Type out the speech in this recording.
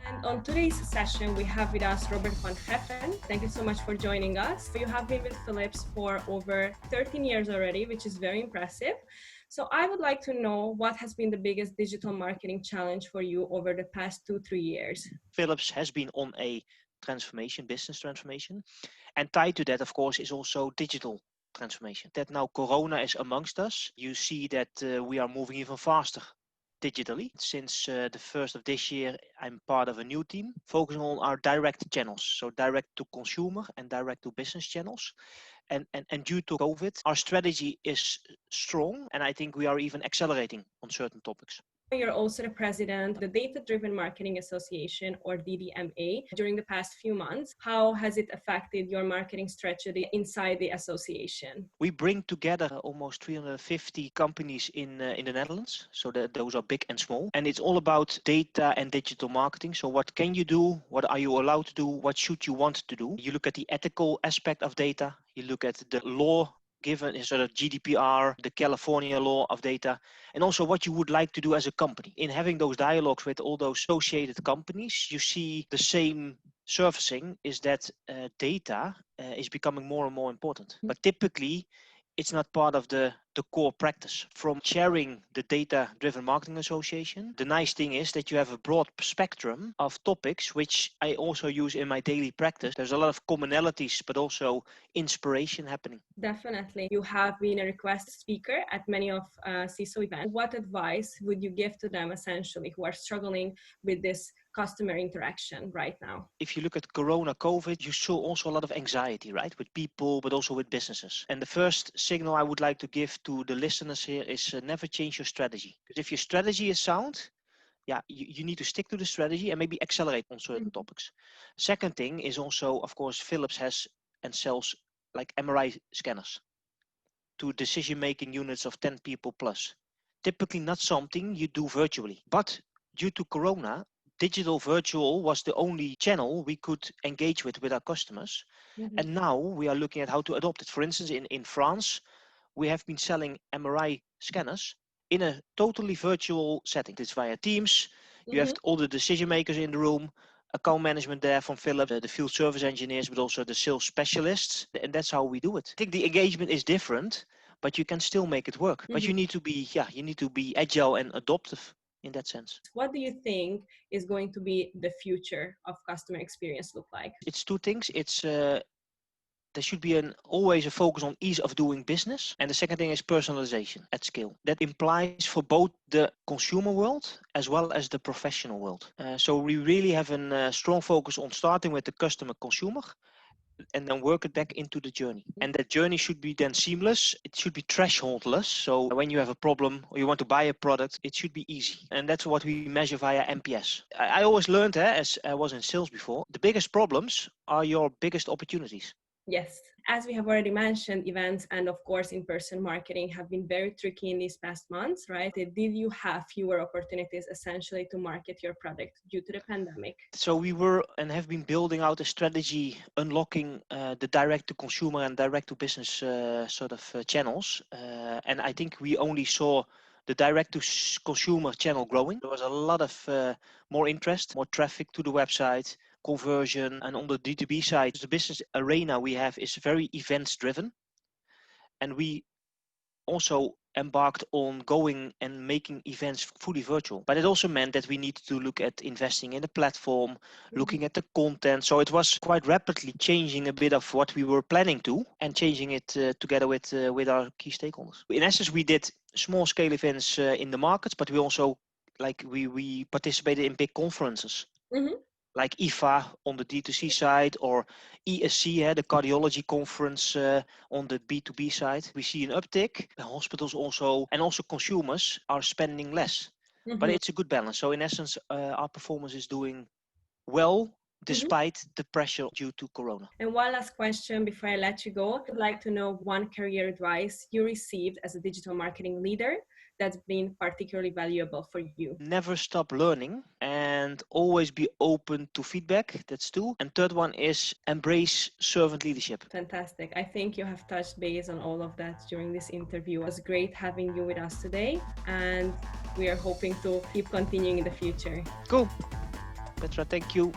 And on today's session, we have with us Robert van Geffen. Thank you so much for joining us. You have been with Philips for over 13 years already, which is very impressive. So I would like to know what has been the biggest digital marketing challenge for you over the past 2-3 years? Philips has been on a business transformation. And tied to that, of course, is also digital transformation. That now Corona is amongst us, you see that we are moving even faster digitally. Since the first of this year, I'm part of a new team focusing on our direct channels. So direct to consumer and direct to business channels. And due to COVID, our strategy is strong. And I think we are even accelerating on certain topics. You're also the president of the Data-Driven Marketing Association, or DDMA, during the past few months. How has it affected your marketing strategy inside the association? We bring together almost 350 companies in the Netherlands. So those are big and small. And it's all about data and digital marketing. So what can you do? What are you allowed to do? What should you want to do? You look at the ethical aspect of data. You look at the law given, sort of GDPR, the California law of data, and also what you would like to do as a company. In having those dialogues with all those associated companies, you see the same surfacing is that data is becoming more and more important. But typically, it's not part of the core practice. From chairing the Data-Driven Marketing Association, the nice thing is that you have a broad spectrum of topics, which I also use in my daily practice. There's a lot of commonalities, but also inspiration happening. Definitely. You have been a request speaker at many of CISO events. What advice would you give to them, essentially, who are struggling with this customer interaction right now? If you look at Corona, COVID, you saw also a lot of anxiety, right? With people, but also with businesses. And the first signal I would like to give to the listeners here is never change your strategy. Because if your strategy is sound, you need to stick to the strategy and maybe accelerate on certain topics. Second thing is also, of course, Philips has and sells like MRI scanners to decision-making units of 10 people plus. Typically not something you do virtually. But due to Corona, digital virtual was the only channel we could engage with our customers. And now we are looking at how to adopt it. For instance, in France, we have been selling MRI scanners in a totally virtual setting. It's via Teams. You have all the decision makers in the room, account management there from Philips, the field service engineers, but also the sales specialists. And that's how we do it. I think the engagement is different, but you can still make it work. But you need to be agile and adaptive in that sense. What do you think is going to be the future of customer experience look like? It's two things. There should be always a focus on ease of doing business. And the second thing is personalization at scale. That implies for both the consumer world as well as the professional world. So we really have a strong focus on starting with the customer consumer and then work it back into the journey. And that journey should be then seamless. It should be thresholdless. So when you have a problem or you want to buy a product, it should be easy. And that's what we measure via NPS. I always learned, as I was in sales before, the biggest problems are your biggest opportunities. Yes, as we have already mentioned, events and of course in-person marketing have been very tricky in these past months, right? Did you have fewer opportunities essentially to market your product due to the pandemic? So we were and have been building out a strategy unlocking the direct-to-consumer and direct-to-business channels. And I think we only saw the direct-to-consumer channel growing. There was a lot of more interest, more traffic to the website, conversion, and on the D2B side, the business arena we have is very events driven. And we also embarked on going and making events fully virtual. But it also meant that we needed to look at investing in the platform, looking at the content. So it was quite rapidly changing a bit of what we were planning to and changing it together with our key stakeholders. In essence, we did small scale events in the markets, but we also we participated in big conferences. Like IFA on the D2C side, or ESC, the cardiology conference on the B2B side. We see an uptick. Hospitals also, and also consumers are spending less. But it's a good balance. So in essence, our performance is doing well despite the pressure due to Corona. And one last question before I let you go. I'd like to know one career advice you received as a digital marketing leader that's been particularly valuable for you. Never stop learning and always be open to feedback. That's two. And third one is embrace servant leadership. Fantastic. I think you have touched base on all of that during this interview. It was great having you with us today, and we are hoping to keep continuing in the future. Cool. Petra, thank you.